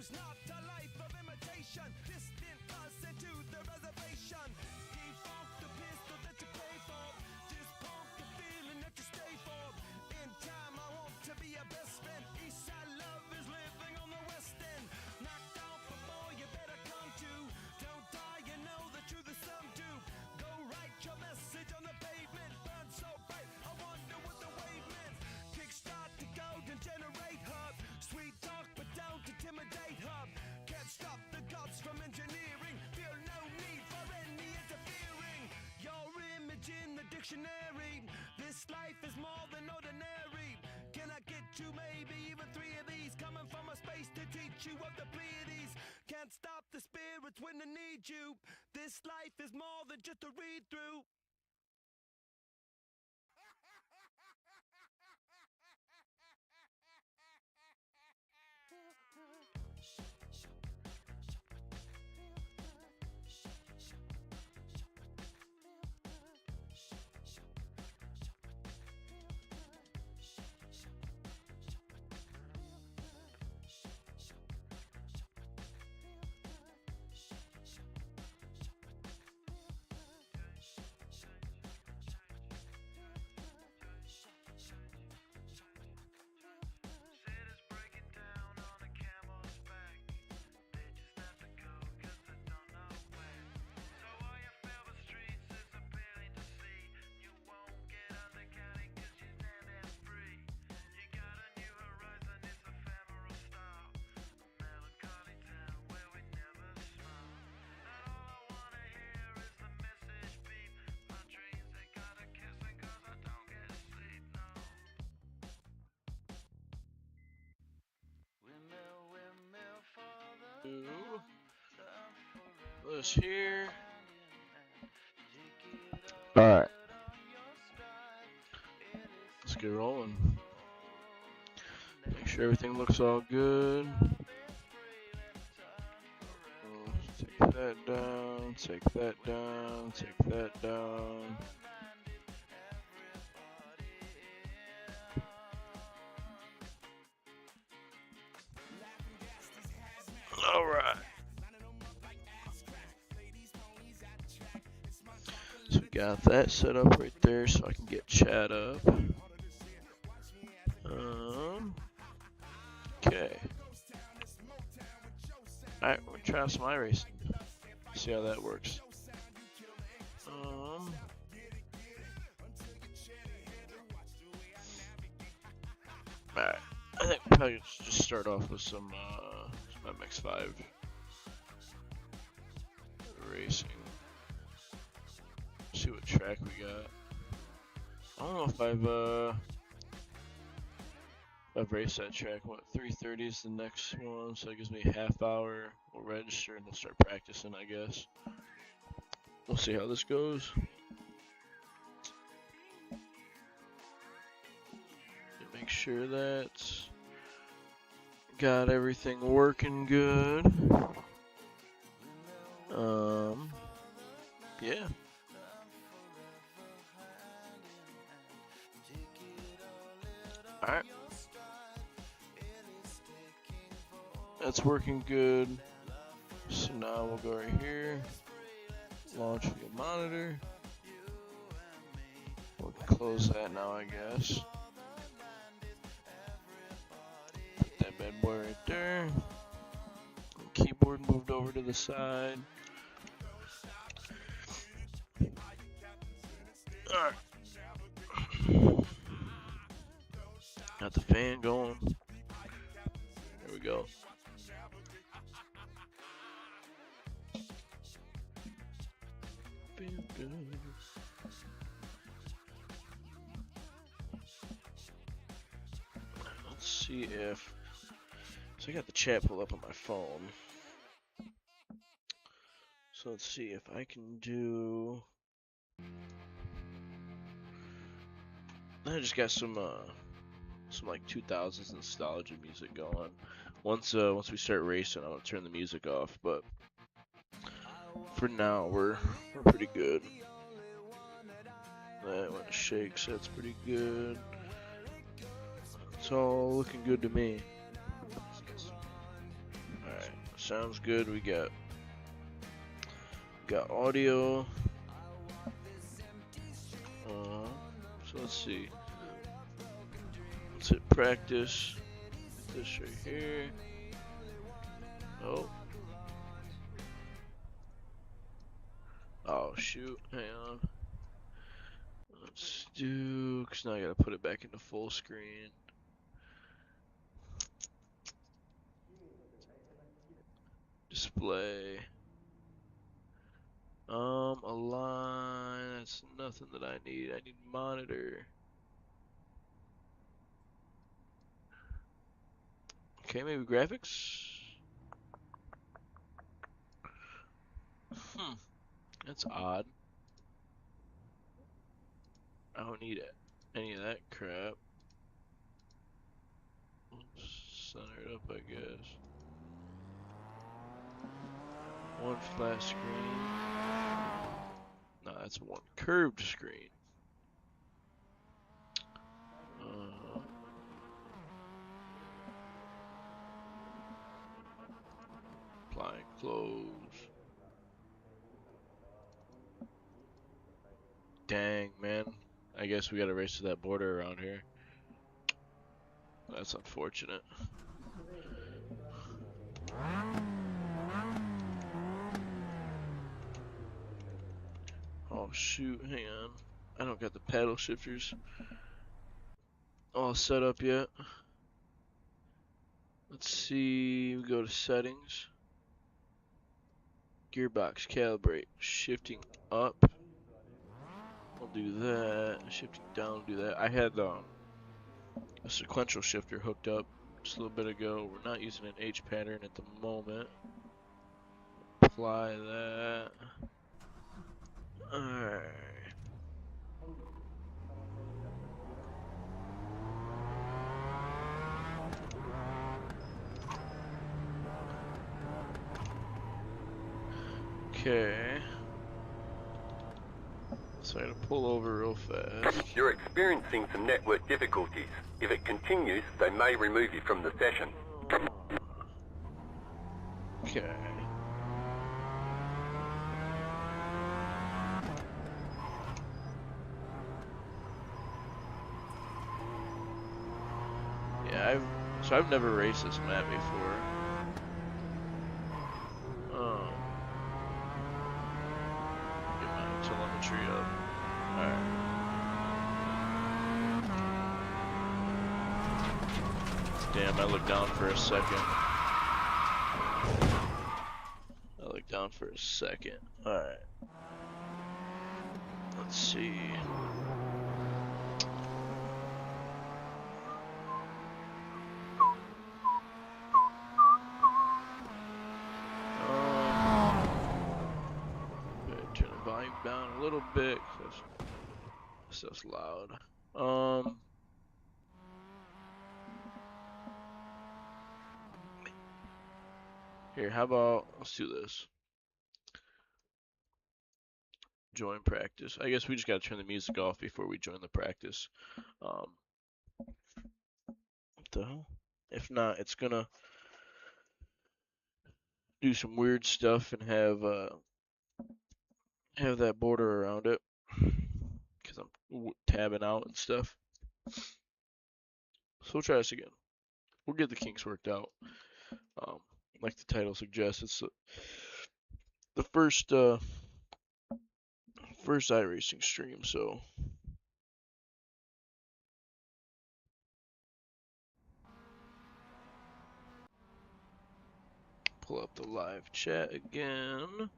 is not a life of imitation. Distant us into the reservation. Defunct the pistol that you pay for. Just pump the feeling that you stay for. In time I want to be your best friend. Eastside love is living on the west end. Knocked off before you better come to. Don't die, you know the truth is some do. Go write your message on the pavement. Burn so bright, I wonder what the wave meant. Kickstart the golden generate hub. Sweet talk but don't intimidate hub. Can't stop the gods from engineering. Feel no need for any interfering. Your image in the dictionary. This life is more than ordinary. Can I get you maybe even 3 of these? Coming from a space to teach you of the Pleiades. Can't stop the spirits when they need you. This life is more than just a read through. This here. Alright. Let's get rolling. Make sure everything looks all good. Take that down, take that down, take that down. Alright. So we got that set up right there so I can get chat up. Okay. Alright, we're gonna try some iRacing. See how that works. Alright, I think we'll probably just start off with some MX5 racing. See what track we got. I don't know if I've raced that track. What, 3:30 is the next one, so it gives me a half hour. We'll register and then start practicing, I guess. We'll see how this goes. Make sure that's got everything working good. Yeah. Alright. That's working good. So now we'll go right here. Launch via monitor. We'll close that now, I guess. Put that bad boy right there. Keyboard moved over to the side. Alright. Got the fan going. There we go. Let's see if... So I got the chat pulled up on my phone. So let's see if I can do... I just got some like 2000s nostalgia music going. Once we start racing, I'm gonna turn the music off. But for now, we're pretty good. That when it shakes, that's pretty good. It's all looking good to me. Alright. sounds good. We got audio. So let's see. Let's hit practice. Hit this right here. Oh. Oh shoot. Hang on. Let's do. Cause now I gotta put it back into full screen. Display. Align. That's nothing that I need. I need monitor. Okay, maybe graphics. That's odd. I don't need any of that crap. Center it up, I guess. One flat screen. No, that's one curved screen. Applying close. Dang, man. I guess we gotta race to that border around here. That's unfortunate. Oh shoot, hang on. I don't got the paddle shifters all set up yet. Let's see, we go to settings. Gearbox calibrate. Shifting up. We'll do that. Shifting down, do that. I had a sequential shifter hooked up just a little bit ago. We're not using an H pattern at the moment. Apply that. Alright. Okay. So I gotta pull over real fast. You're experiencing some network difficulties. If it continues, they may remove you from the session. Okay. Yeah, I've never raced this map before. Get my telemetry up. Alright. Damn, I looked down for a second. Alright. Let's see. Turn the volume down a little bit, cause stuff's loud. Here, how about, let's do this. Join practice. I guess we just gotta turn the music off before we join the practice. What the hell? If not, it's gonna do some weird stuff and have that border around it, because I'm tabbing out and stuff. So we'll try this again. We'll get the kinks worked out. Like the title suggests, it's the first iRacing stream, so pull up the live chat again.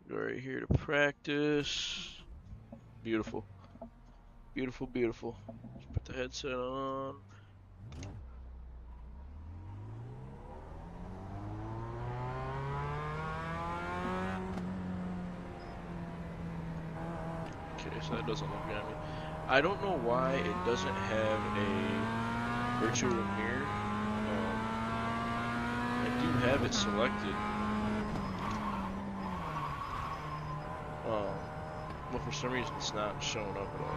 Go right here to practice. Beautiful. Beautiful, beautiful. Let's put the headset on. Okay, so that doesn't look good at me. I don't know why it doesn't have a virtual mirror. I do have it selected. But for some reason it's not showing up at all.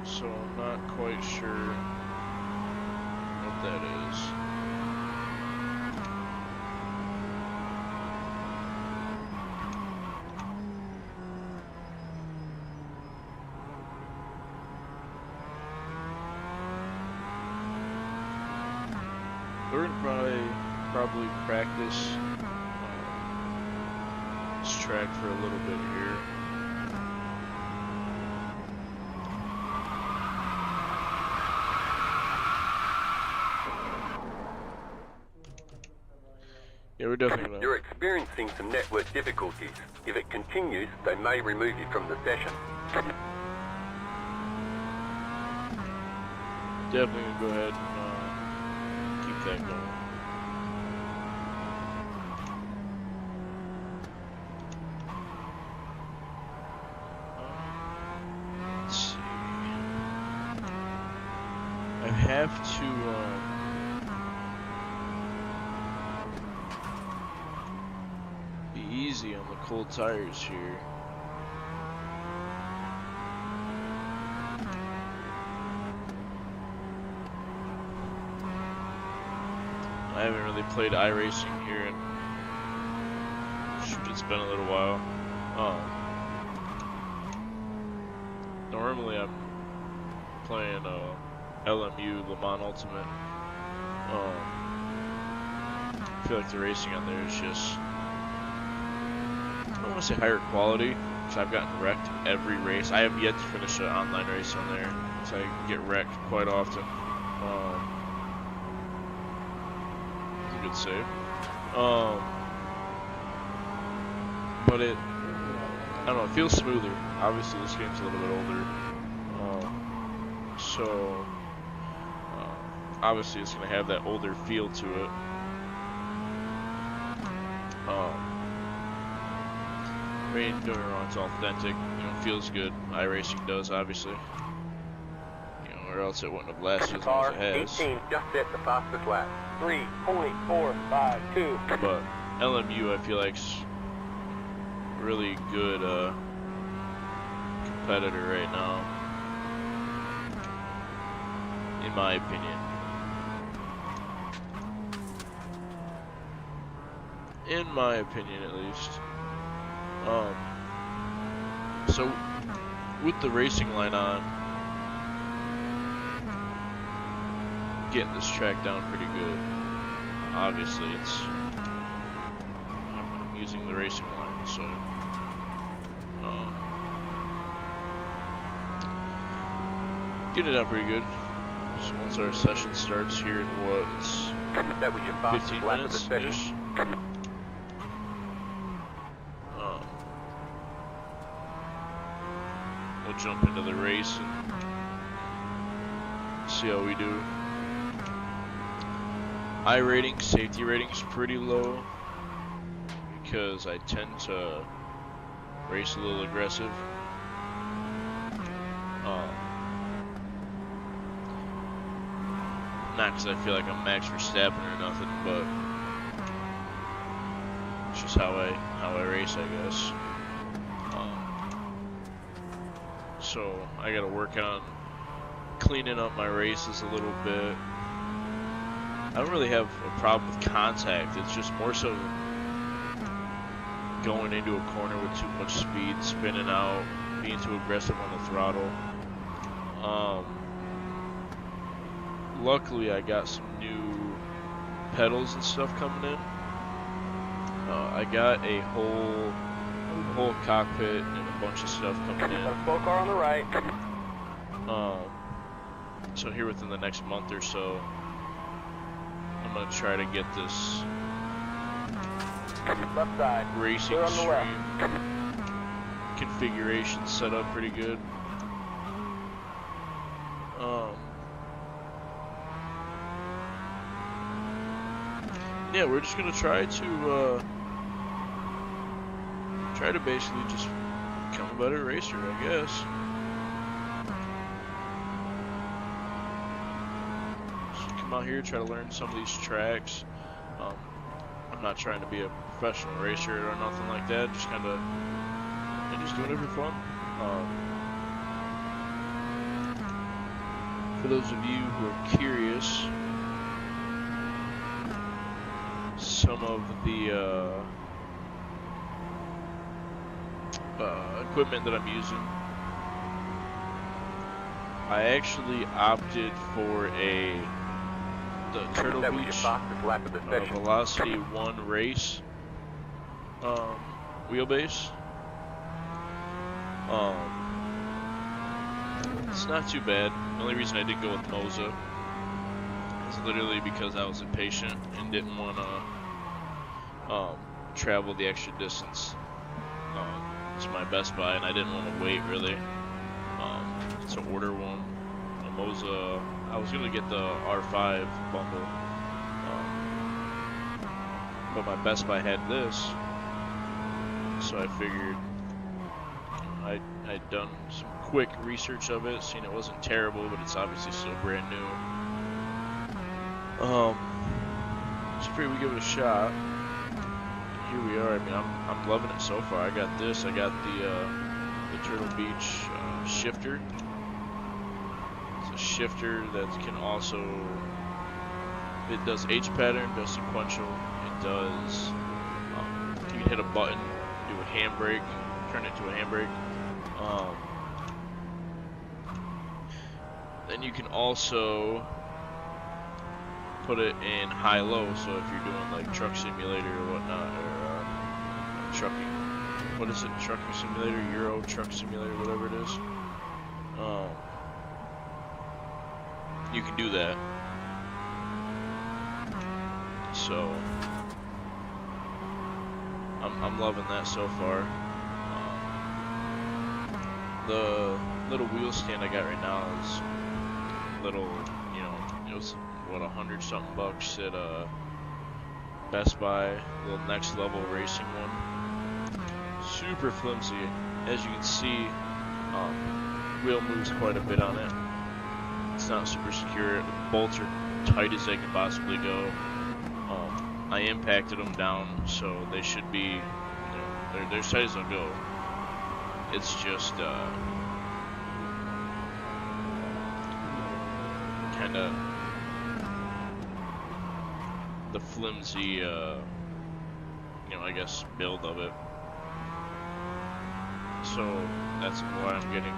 So I'm not quite sure what that is. We're gonna probably practice this track for a little bit here. Yeah, we're definitely gonna... You're experiencing some network difficulties. If it continues, they may remove you from the session. Definitely gonna go ahead and keep that going. Let's see. I have to be easy on the cold tires here. I haven't really played iRacing here, and shoot, it's been a little while. Normally I'm playing LMU Le Mans Ultimate. I feel like the racing on there is just, I don't want to say higher quality, because I've gotten wrecked every race. I have yet to finish an online race on there, so I get wrecked quite often. Good save. But it, I don't know, it feels smoother. Obviously this game's a little bit older. So obviously it's gonna have that older feel to it. I mean, don't get me wrong, it's authentic, you know, feels good. iRacing does, obviously. You know, or else it wouldn't have lasted as long as it has. 18 just set the fastest lap. 3.452. But LMU, I feel like's really good competitor right now, in my opinion. In my opinion, at least. So with the racing line on, getting this track down pretty good. Obviously, it's I'm using the racing line, so get it down pretty good. So once our session starts here in what, it's That was your fastest 15 lap of the session. minutes-ish. We'll jump into the race and see how we do. iRating, safety rating's pretty low because I tend to race a little aggressive. Not because I feel like I'm Max Verstappen or nothing, but it's just how I race, I guess. So I gotta work on cleaning up my races a little bit. I don't really have a problem with contact. It's just more so going into a corner with too much speed, spinning out, being too aggressive on the throttle. Luckily, I got some new pedals and stuff coming in. I got a whole cockpit and a bunch of stuff coming in. Slow car on the right. So here within the next month or so, I'm gonna try to get this Left side. racing Clear on the left. stream configuration set up pretty good. Yeah, we're just gonna try to basically just become a better racer, I guess. So come out here, try to learn some of these tracks. I'm not trying to be a professional racer or nothing like that. Just kind of, just doing it for fun. For those of you who are curious, of the equipment that I'm using, I actually opted for the Turtle That was your Beach fastest lap of the session. Velocity 1 race wheelbase. It's not too bad. The only reason I did go with Moza is literally because I was impatient and didn't want to travel the extra distance to my Best Buy, and I didn't want to wait really to order one. A Moza, I was gonna get the R5 bundle, but my Best Buy had this, so I figured I'd done some quick research of it, seen it wasn't terrible, but it's obviously still brand new. So figured we give it a shot. Here we are. I mean, I'm loving it so far. I got this. I got the Turtle Beach shifter. It's a shifter that can also, it does H pattern, does sequential. It does. You can hit a button, do a handbrake, turn it to a handbrake. Then you can also put it in high-low, so if you're doing like truck simulator or whatnot, or trucking, what is it, trucking simulator, Euro truck simulator, whatever it is, you can do that. So I'm loving that so far. The little wheel stand I got right now is little, you know, it was what, $100-something at Best Buy, little Next Level Racing one. Super flimsy, as you can see. Wheel moves quite a bit on it. It's not super secure. The bolts are tight as they can possibly go. I impacted them down, so they should be, you know, they're as tight as they'll go. It's just kind of the flimsy, you know, I guess, build of it. So that's why I'm getting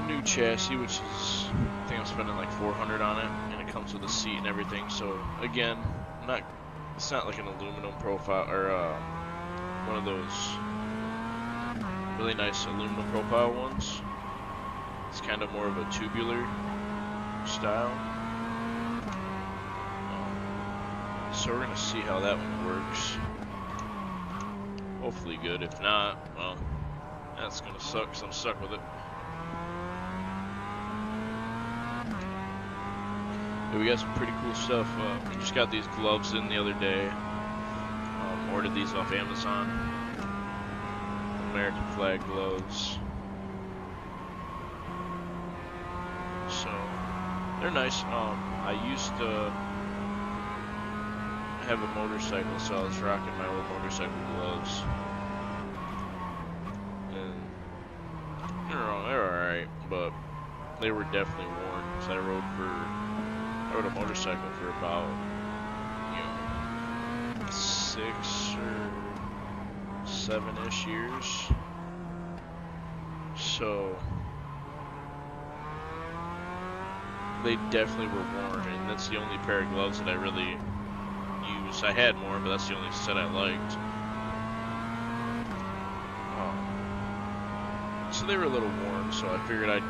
a new chassis, which is, I think I'm spending like $400 on it, and it comes with a seat and everything. So again, it's not like an aluminum profile or one of those really nice aluminum profile ones. It's kind of more of a tubular style. So we're gonna see how that one works. Hopefully good. If not, well, that's gonna suck because I'm stuck with it. But we got some pretty cool stuff. We just got these gloves in the other day. Ordered these off Amazon. American flag gloves. So they're nice. I used to have a motorcycle, so I was rocking my old motorcycle gloves. And they're alright, but they were definitely worn because I rode a motorcycle for about, you know, 6 or 7-ish years. So they definitely were worn, and that's the only pair of gloves that I really use. I had more, but that's the only set I liked. So they were a little worn, so I figured I'd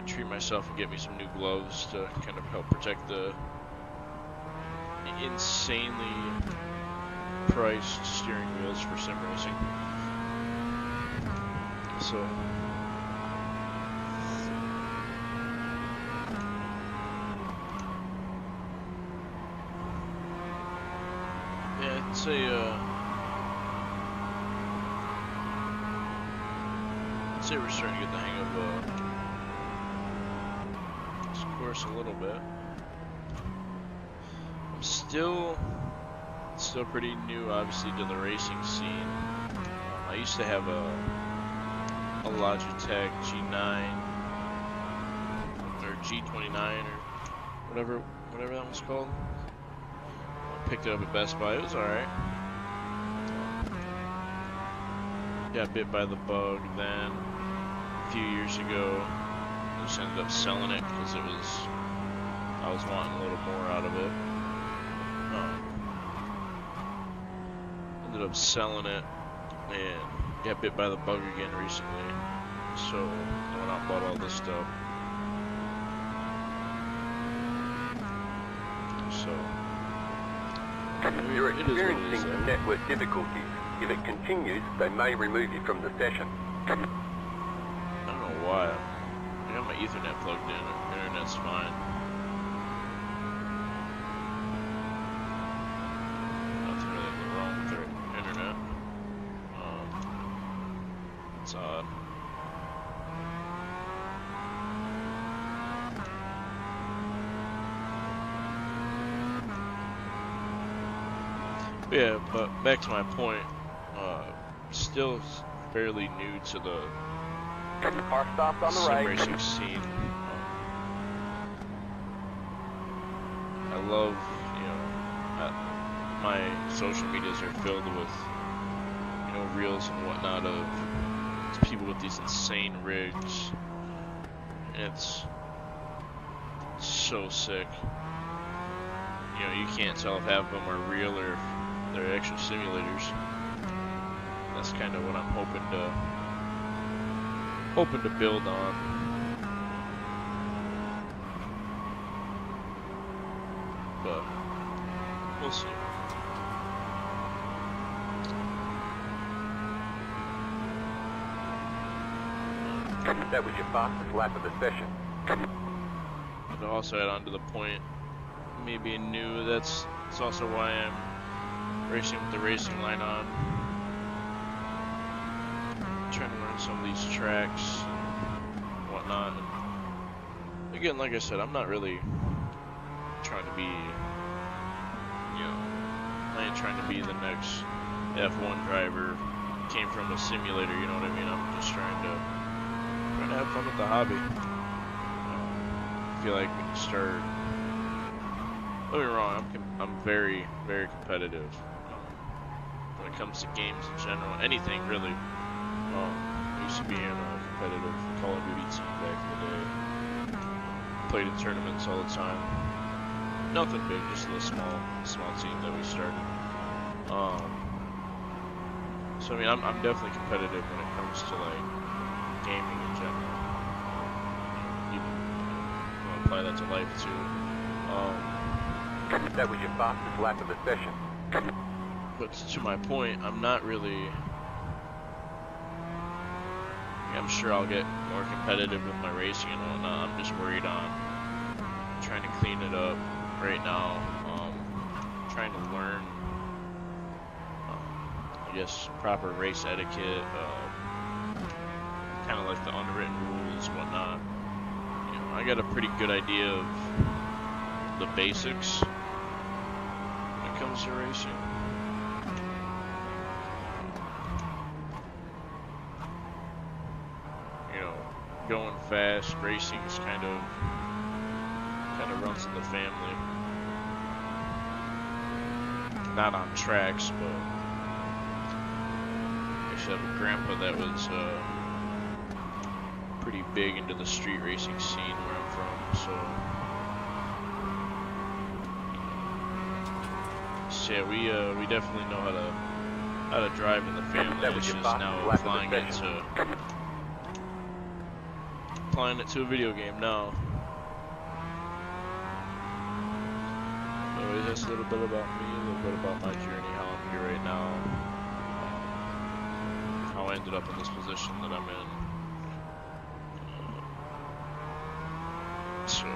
treat myself and get me some new gloves to kind of help protect the insanely priced steering wheels for sim racing. So yeah, I'd say we're starting to get the hang of this course a little bit. I'm still pretty new, obviously, to the racing scene. I used to have a Logitech G9 or G29 or whatever that one's called. picked it up at Best Buy. It was alright. Got bit by the bug then a few years ago. Just ended up selling it because I was wanting a little more out of it. Ended up selling it and got bit by the bug again recently. So I went out and bought all this stuff. So You're it is what it experiencing is. some network difficulties. If it continues, they may remove you from the session. I don't know why. I got my Ethernet plugged in. Internet's fine. Nothing really wrong with their internet. It's odd. Yeah, but back to my point. Still fairly new to the Car stopped on the sim right. racing scene. I love, my social medias are filled with, reels and whatnot of people with these insane rigs. And it's so sick. You can't tell if half of them are real or if they're actual simulators. That's kind of what I'm hoping to build on. But we'll see. That was your fastest lap of the session. And to also add on to the point, me being new, that's also why I'm racing with the racing line on. Trying to learn some of these tracks and whatnot. And again, like I said, I'm not really trying to be, I ain't trying to be the next F1 driver. Came from a simulator, you know what I mean? I'm just trying to have fun with the hobby. I feel like when you start, don't get me wrong, I'm very, very competitive when it comes to games in general, anything really. I used to be in a competitive Call of Duty team back in the day. Played in tournaments all the time. Nothing big, just a small team that we started. So I mean, I'm definitely competitive when it comes to like gaming in general. Even apply that to life too. That was your fastest lap of the session. But to my point, I'm not really. I'm sure I'll get more competitive with my racing and whatnot. I'm just worried on trying to clean it up right now. Trying to learn, I guess, proper race etiquette, kind of like the unwritten rules, whatnot. I got a pretty good idea of the basics when it comes to racing. Going fast, racing is kind of runs in the family. Not on tracks, but I used to have a grandpa that was pretty big into the street racing scene where I'm from. So yeah, we definitely know how to drive in the family. It's just now applying it to a video game now. Anyways, that's a little bit about me, a little bit about my journey, how I'm here right now, how I ended up in this position that I'm in. So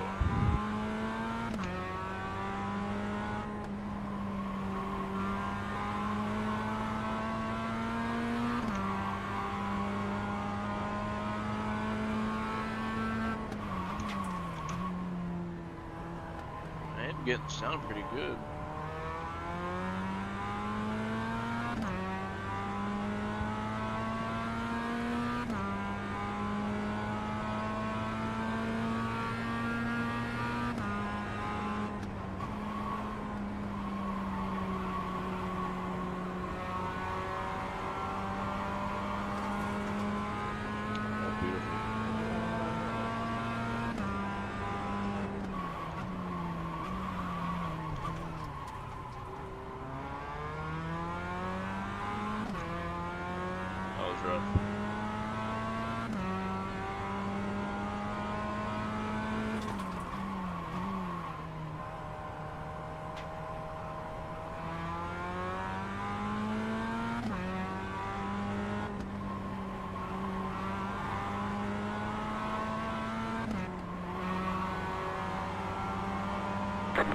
getting to sound pretty good.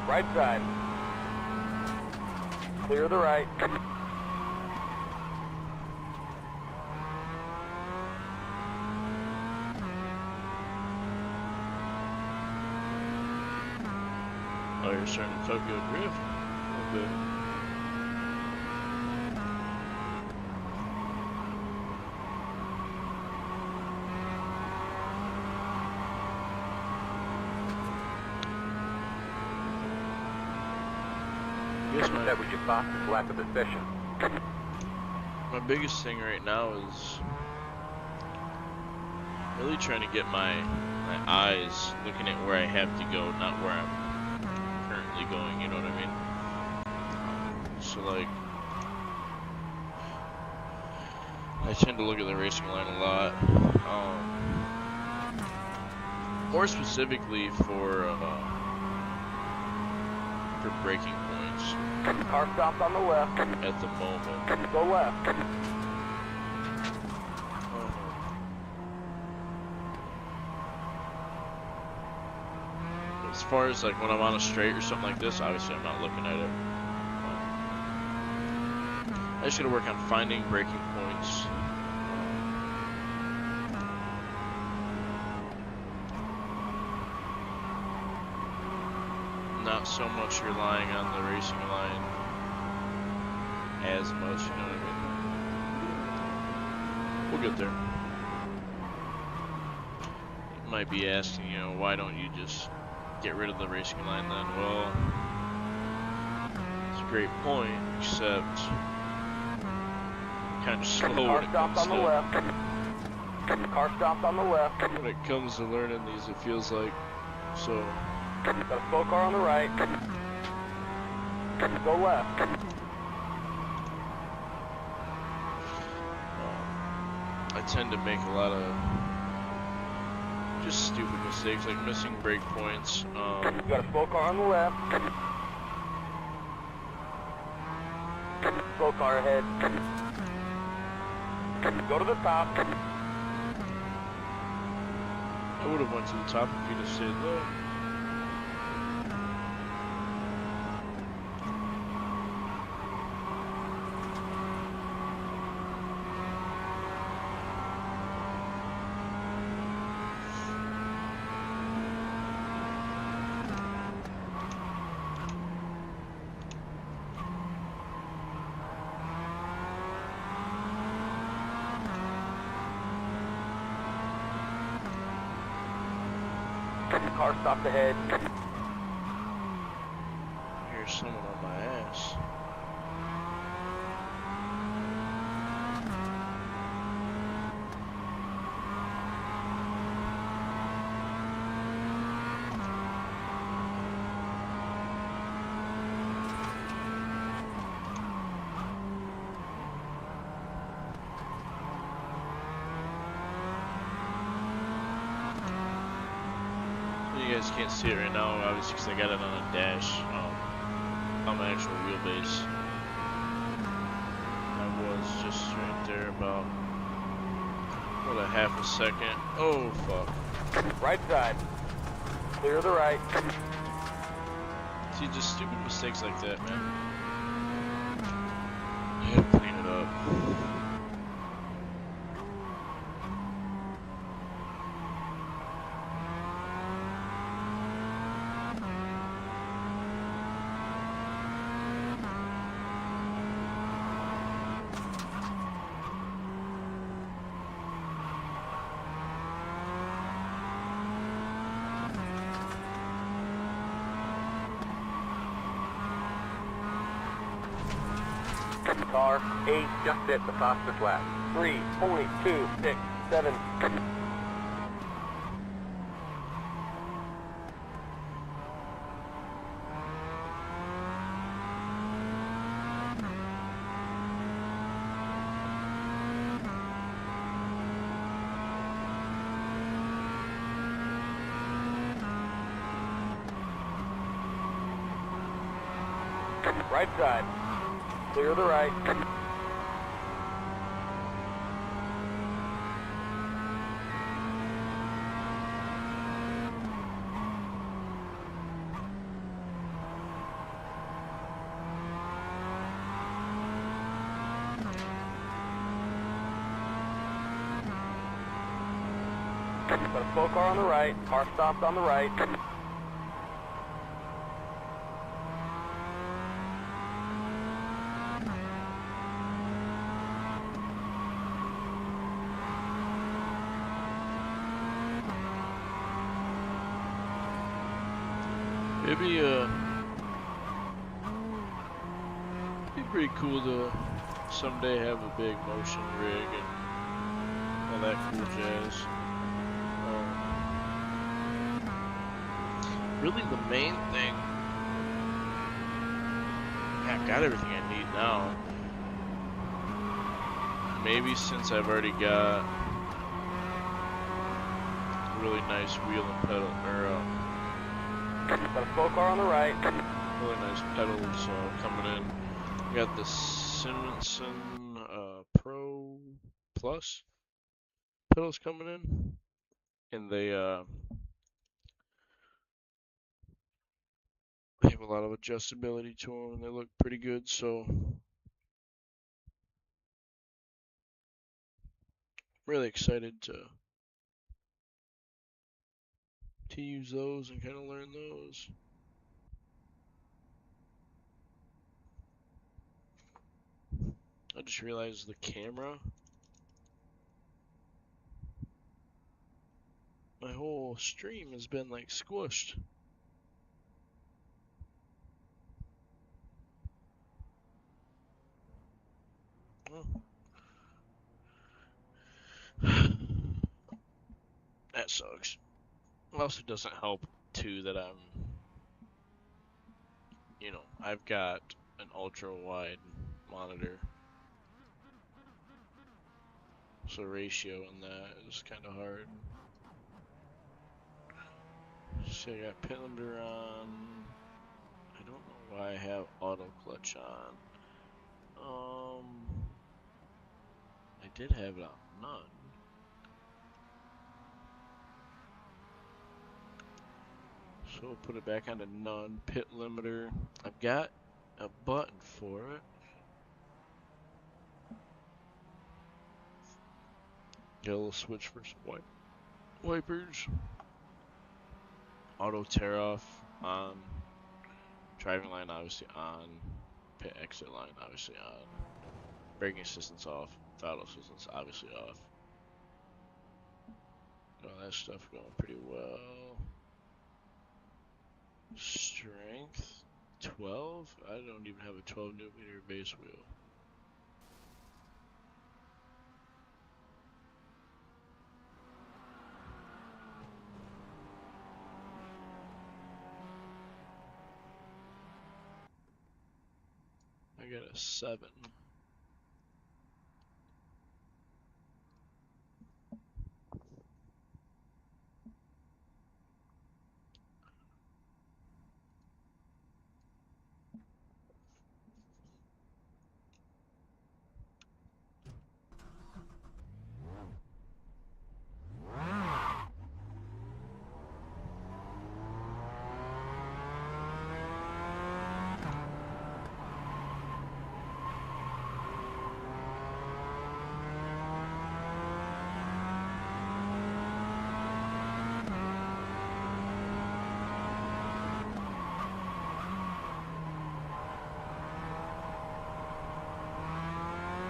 Right side. Clear the right. Oh, you're starting to Tokyo drift? Okay. That was your fastest lap of the session. My biggest thing right now is really trying to get my eyes looking at where I have to go, not where I'm currently going, you know what I mean? So like, I tend to look at the racing line a lot. More specifically for braking points. Car stopped on the left. At the moment. Go left. As far as like when I'm on a straight or something like this, obviously I'm not looking at it. I just gotta work on finding braking points. Not so much relying on the racing line as much, you know what I mean? We'll get there. You might be asking, you know, why don't you just get rid of the racing line then? Well, it's a great point, except kind of slow when it comes on the left. Car stopped on the left. When it comes to learning these, it feels like so. Got a slow car on the right. Go left. I tend to make a lot of just stupid mistakes, like missing brake points. Got a slow car on the left. Slow car ahead. Go to the top. I would have went to the top if you'd have stayed there. Car stopped ahead. Here's someone on my ass. You guys can't see it right now, obviously, because I got it on a dash on my actual wheelbase. I was just right there about, what, a half a second. Oh, fuck. Right side. Clear the right. See, just stupid mistakes like that, man. I gotta clean it up. Car 8 just hit the fastest lap. 3.267. Right side. Clear the right. Got a slow car on the right. Car stopped on the right. Maybe be pretty cool to someday have a big motion rig and all that cool jazz. Really the main thing, I've got everything I need now. Maybe since I've already got a really nice wheel and pedal, or Got a slow car on the right. really nice pedals coming in. We got the Simonson Pro Plus pedals coming in, and they have a lot of adjustability to them, and they look pretty good. So really excited to use those and kind of learn those. I just realized the camera, my whole stream has been like squished. Oh. That sucks. It also doesn't help too that I've got an ultra wide monitor, so ratio in that is kind of hard. So I got pit limiter on. I don't know why I have auto clutch on. I did have it on none. So we'll put it back onto none. Pit limiter. I've got a button for it. Got a little switch for some wipers. Auto tear off on. Driving line obviously on. Pit exit line obviously on. Braking assistance off. Throttle assistance obviously off. Got all that stuff going pretty well. Strength 12? I don't even have a 12 newton-meter base wheel. I got a 7.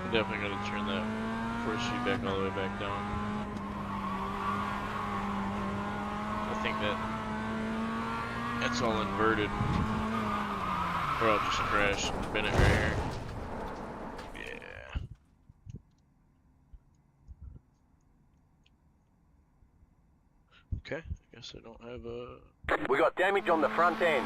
I'm definitely going to turn that force feedback all the way back down. I think that's all inverted. Or I'll just crash and spin it right here. Yeah. Okay, I guess I don't have a... We got damage on the front end.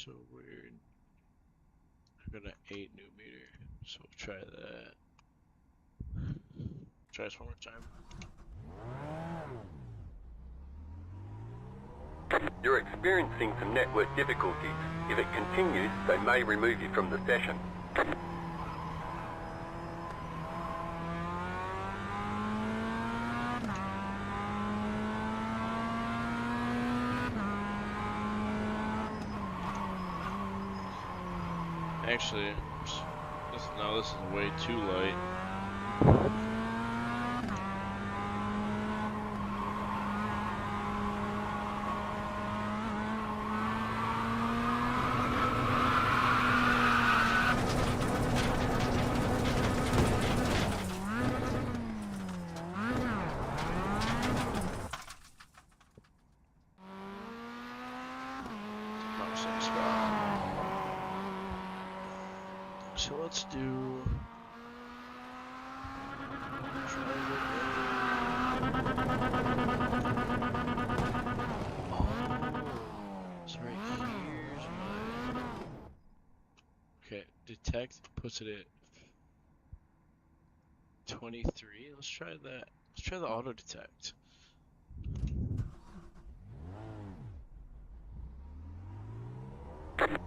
So weird. I've got an 8 newton meter, so we'll try that. Try this one more time. You're experiencing some network difficulties. If it continues, they may remove you from the session. Actually, no, this is way too light. So let's do. So right here's my. Okay, detect puts it at 23. Let's try that. Let's try the auto detect.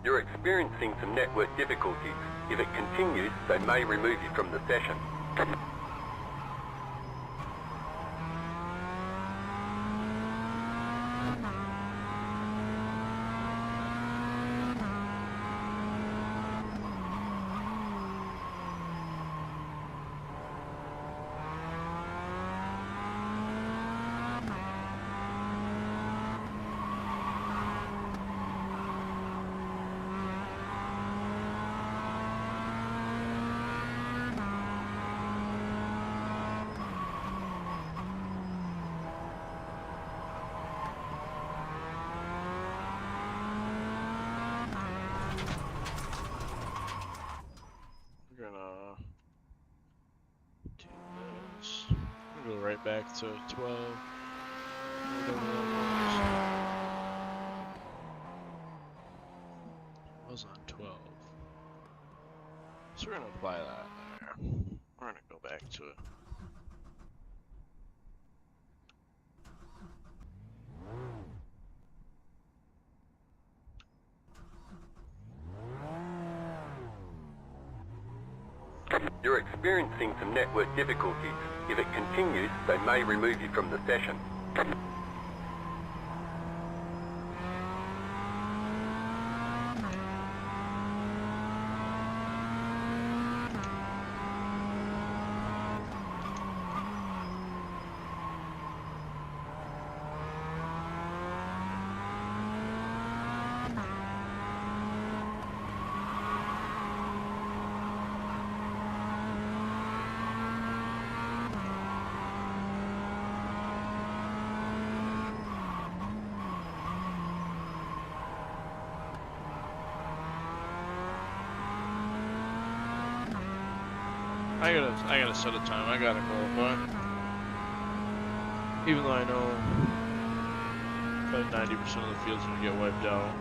You're experiencing some network difficulties. If it continues, they may remove you from the session. We're gonna do this. I'm gonna go right back to 12. Whatever that was. It was on 12. So we're gonna apply that there. We're gonna go back to it. You're experiencing some network difficulties. If it continues, they may remove you from the session. I gotta set a time. I gotta qualify. Even though I know probably 90% of the field's gonna get wiped out.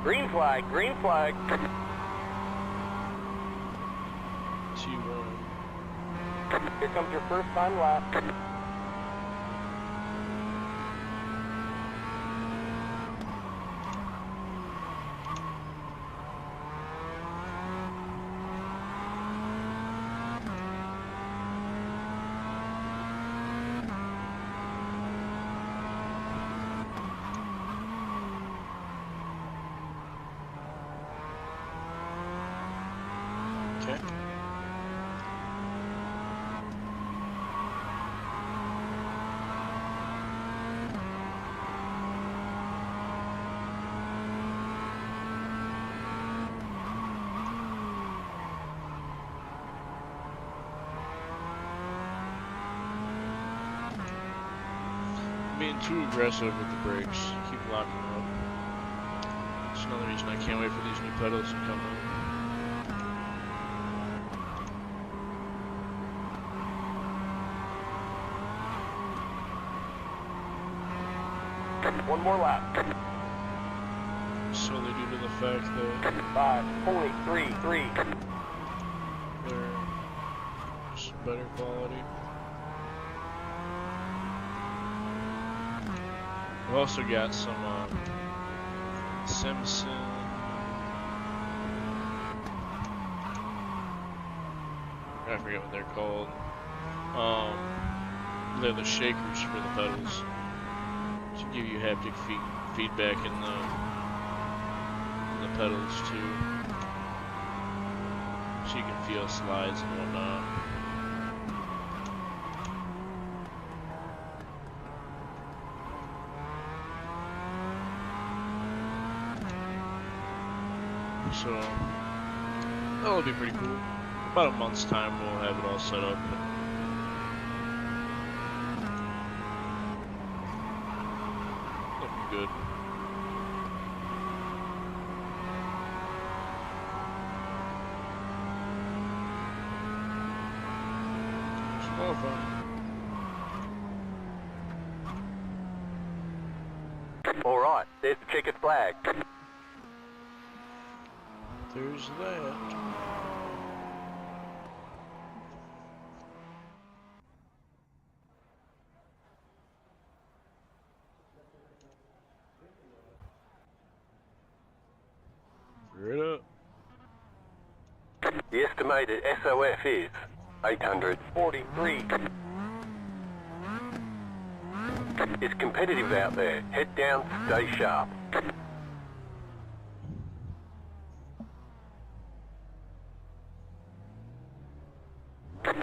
Green flag, green flag. T1. Here comes your first time lap. Okay. Being too aggressive with the brakes, keep locking up. That's another reason I can't wait for these new pedals to come in. One more lap. Solely due to the fact that 5.33. they're just better quality. I've also got some Simpson. I forget what they're called. They're the shakers for the pedals. To give you haptic feedback in the pedals too. FPO slides and whatnot. So that'll be pretty cool. About a month's time we'll have it all set up. Looking good. Some more fun. Alright, there's the checkered flag. There's that. Right up. The estimated SOF is 843. It's competitive out there. Head down, stay sharp.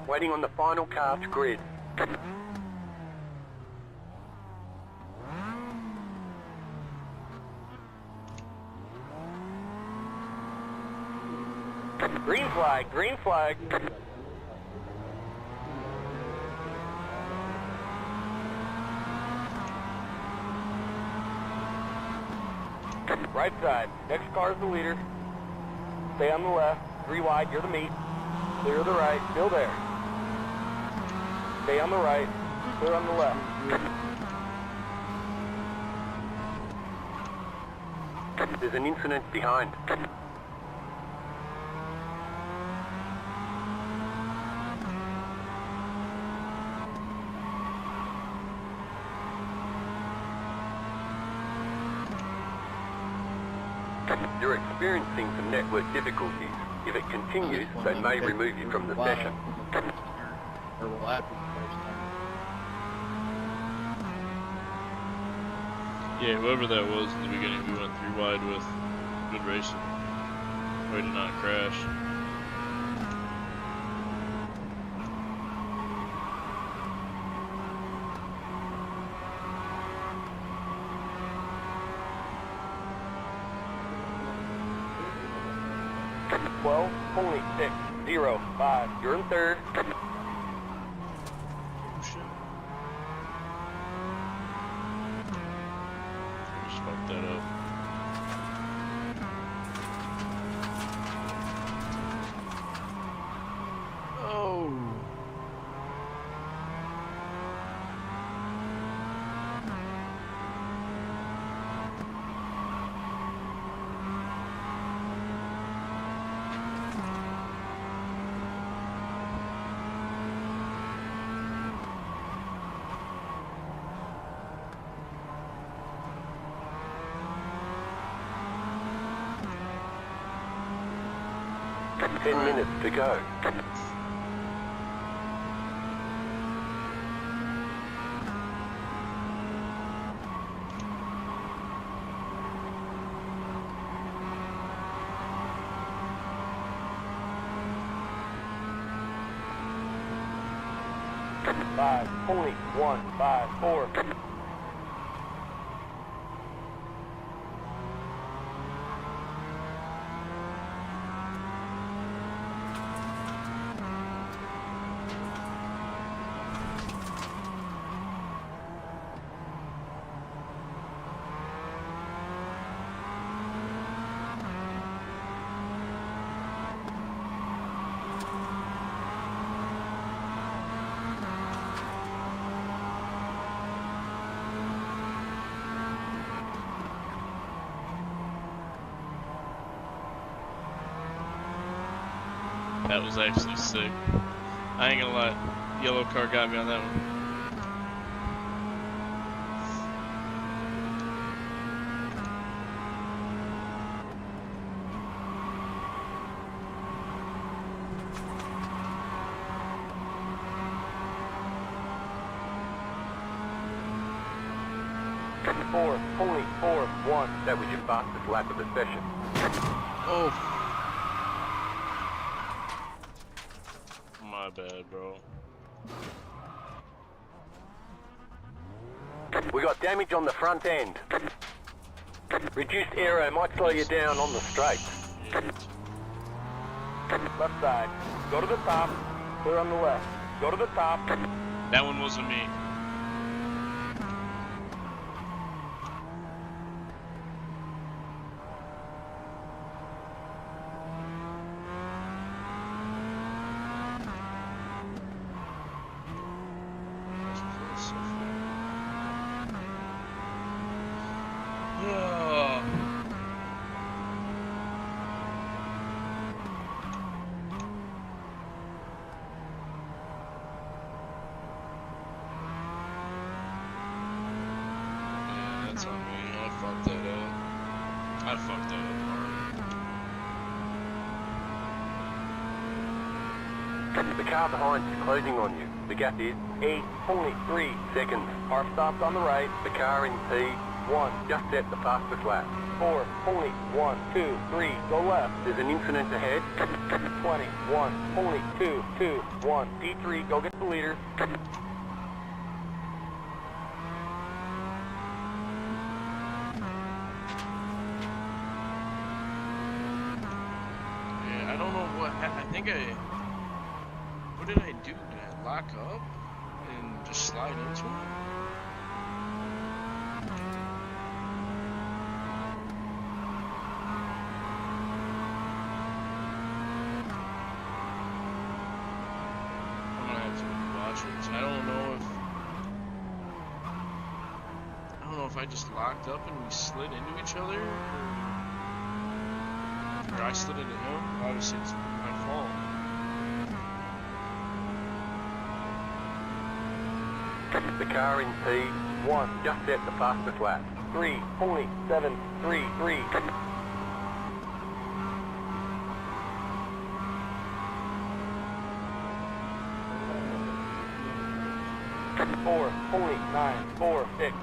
Waiting on the final car to grid. Green flag, green flag. Right side, next car is the leader. Stay on the left, 3 wide, you're the meat. Clear the right, still there. Stay on the right, clear on the left. There's an incident behind. You're experiencing some network difficulties. If it continues, they may remove you from the session. Or will happen first Yeah, whoever that was in the beginning, we went 3 wide with. Good racing. Way to not crash. time. 12.605. You're in third. Oh shit. Just fucked that up. Oh. Ten minutes to go. Five, 0.154. That was actually sick. I ain't gonna lie, yellow car got me on that one. Four, 0.41. That was your fastest lap of the session. Oh. My bad, bro. We got damage on the front end. Reduced aero might slow you down on the straight. Left side. Go to the top. Clear on the left. Go to the top. That one wasn't me. That's on me. I fucked that up. I fucked that up hard. The car behind is closing on you. The gap is 8.3 seconds. Car stops on the right. The car in P1 just set the fastest lap. 4.123. Go left. There's an incident ahead. 21.221. P3. Go get the leader. I don't know what. I think what did I do? Did I lock up and just slide into him? I'm gonna have to watch it. I don't know if I just locked up and we slid into each other, or I slid into him. Obviously, it's my fault. The car in P1 just set the fastest lap. 3.733. 4.946.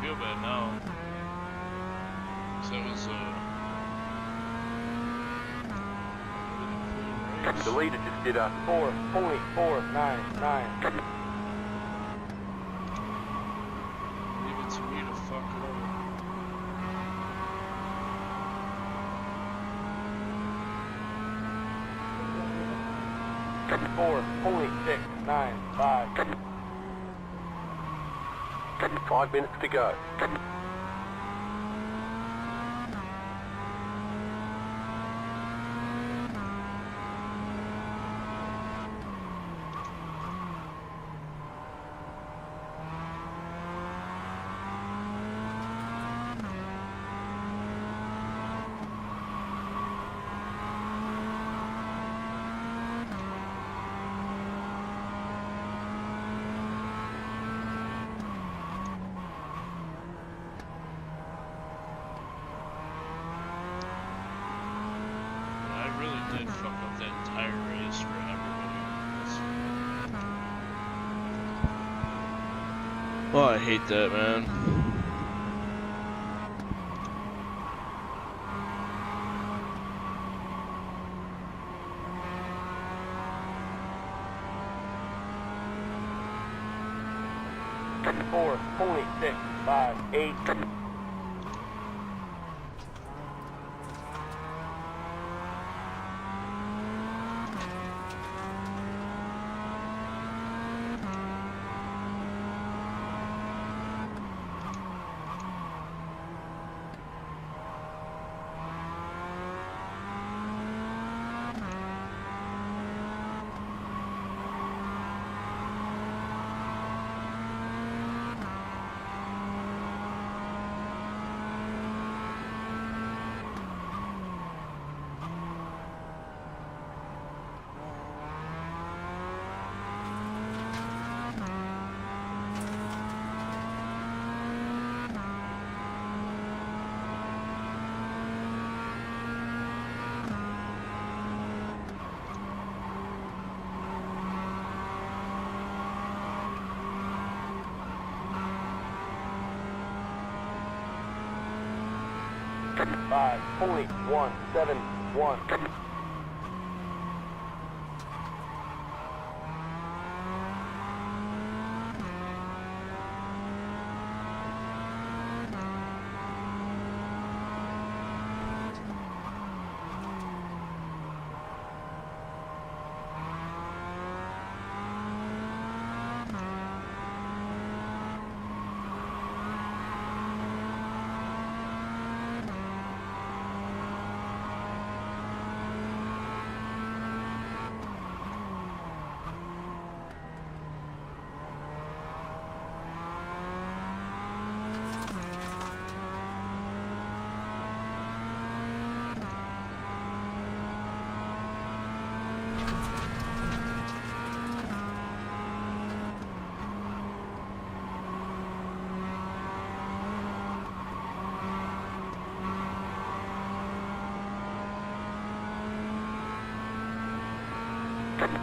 Feel bad now. So it was The leader just did a 4.499. Leave it to me to fuck it over. 4.695. 5 minutes to go. Did fuck up that entire race for everybody. Oh, I hate that, man. Four, 0.658. 5.171.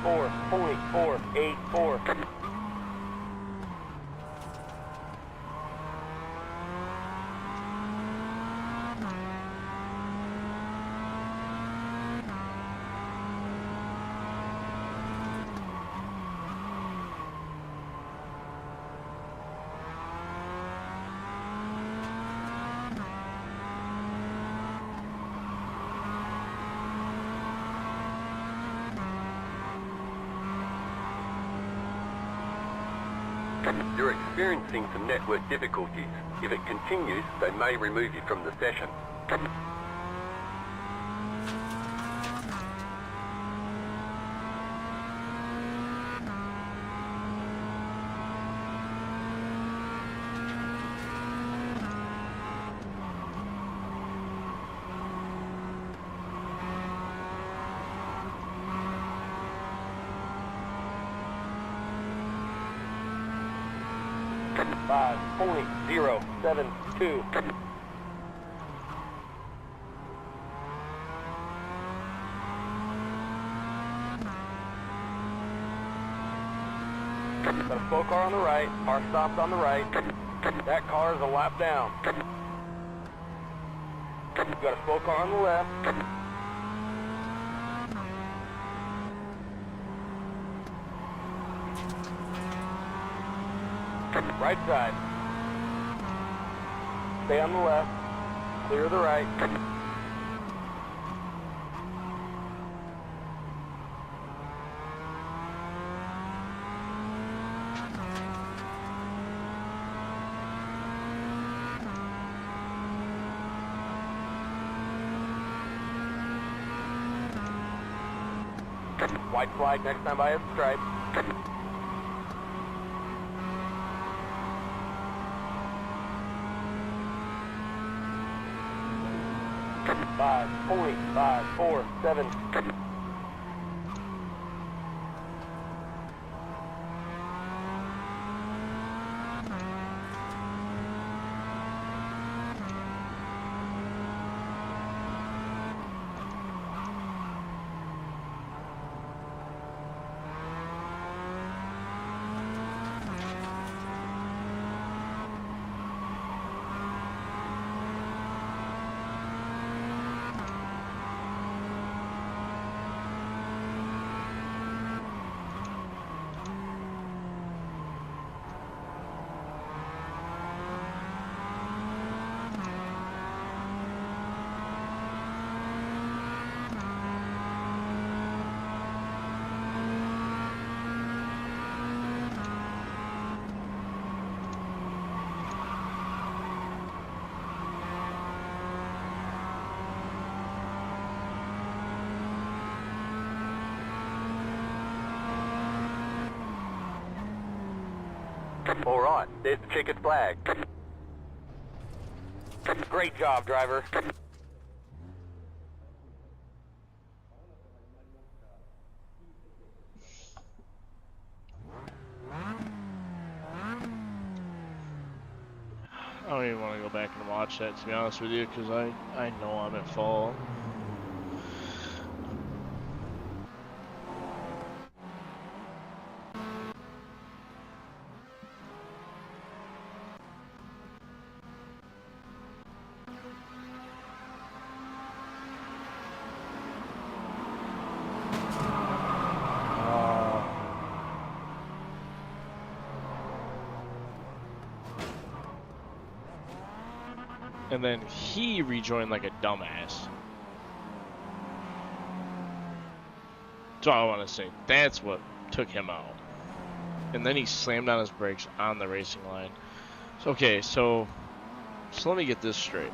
Four point 484. You're experiencing some network difficulties. If it continues, they may remove you from the session. Five point 072. Got a slow car on the right. Car stopped on the right. That car is a lap down. Got a slow car on the left. Right side. Stay on the left. Clear the right. White flag next time by a stripe. Five point 547. All right, there's the checkered flag. Great job, driver. I don't even want to go back and watch that, to be honest with you, because I know I'm at fault. And then he rejoined like a dumbass. That's all I want to say. That's what took him out. And then he slammed on his brakes on the racing line. So, okay, so let me get this straight.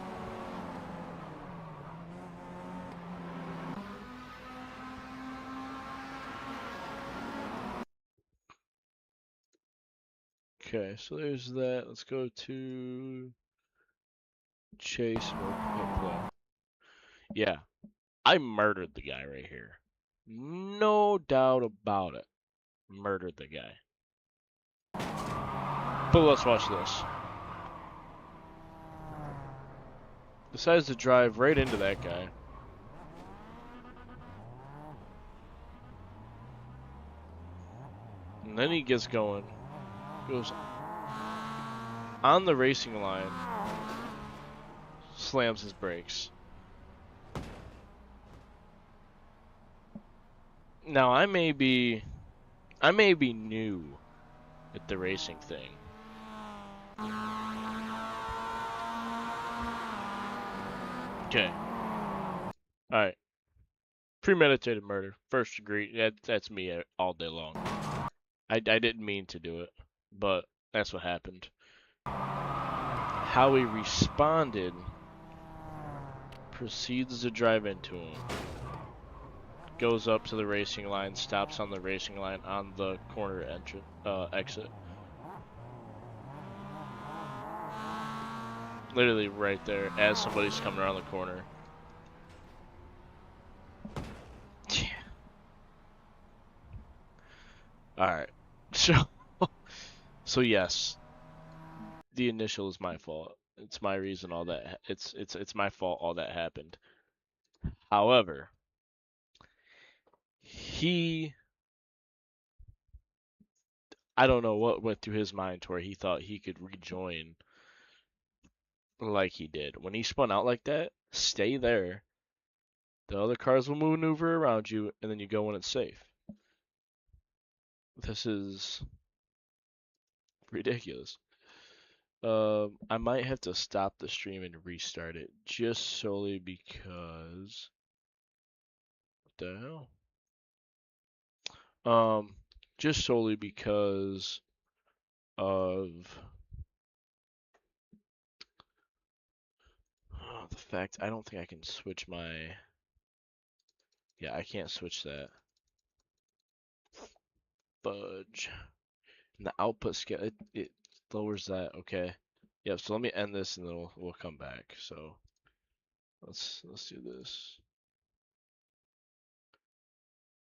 Okay, so there's that. Let's go to Chase. Yeah, I murdered the guy right here. No doubt about it. Murdered the guy. But let's watch this. Decides to drive right into that guy. And then he gets going. Goes on the racing line. Slams his brakes. Now I may be new at the racing thing. Okay. Alright. Premeditated murder. First degree. That's me all day long. I didn't mean to do it, but that's what happened. How he responded, proceeds to drive into him. Goes up to the racing line, stops on the racing line on the corner exit. Literally right there as somebody's coming around the corner. Yeah. Alright. So yes. The initial is my fault. It's my reason all that it's my fault all that happened. However, I don't know what went through his mind to where he thought he could rejoin like he did. When he spun out like that, stay there. The other cars will maneuver around you, and then you go when it's safe. This is ridiculous. I might have to stop the stream and restart it just solely because. What the hell? Just solely because of the fact I don't think I can switch my. Yeah, I can't switch that. Fudge. And the output scale, it lowers that. Okay. Yep. So let me end this and then we'll come back. So let's do this.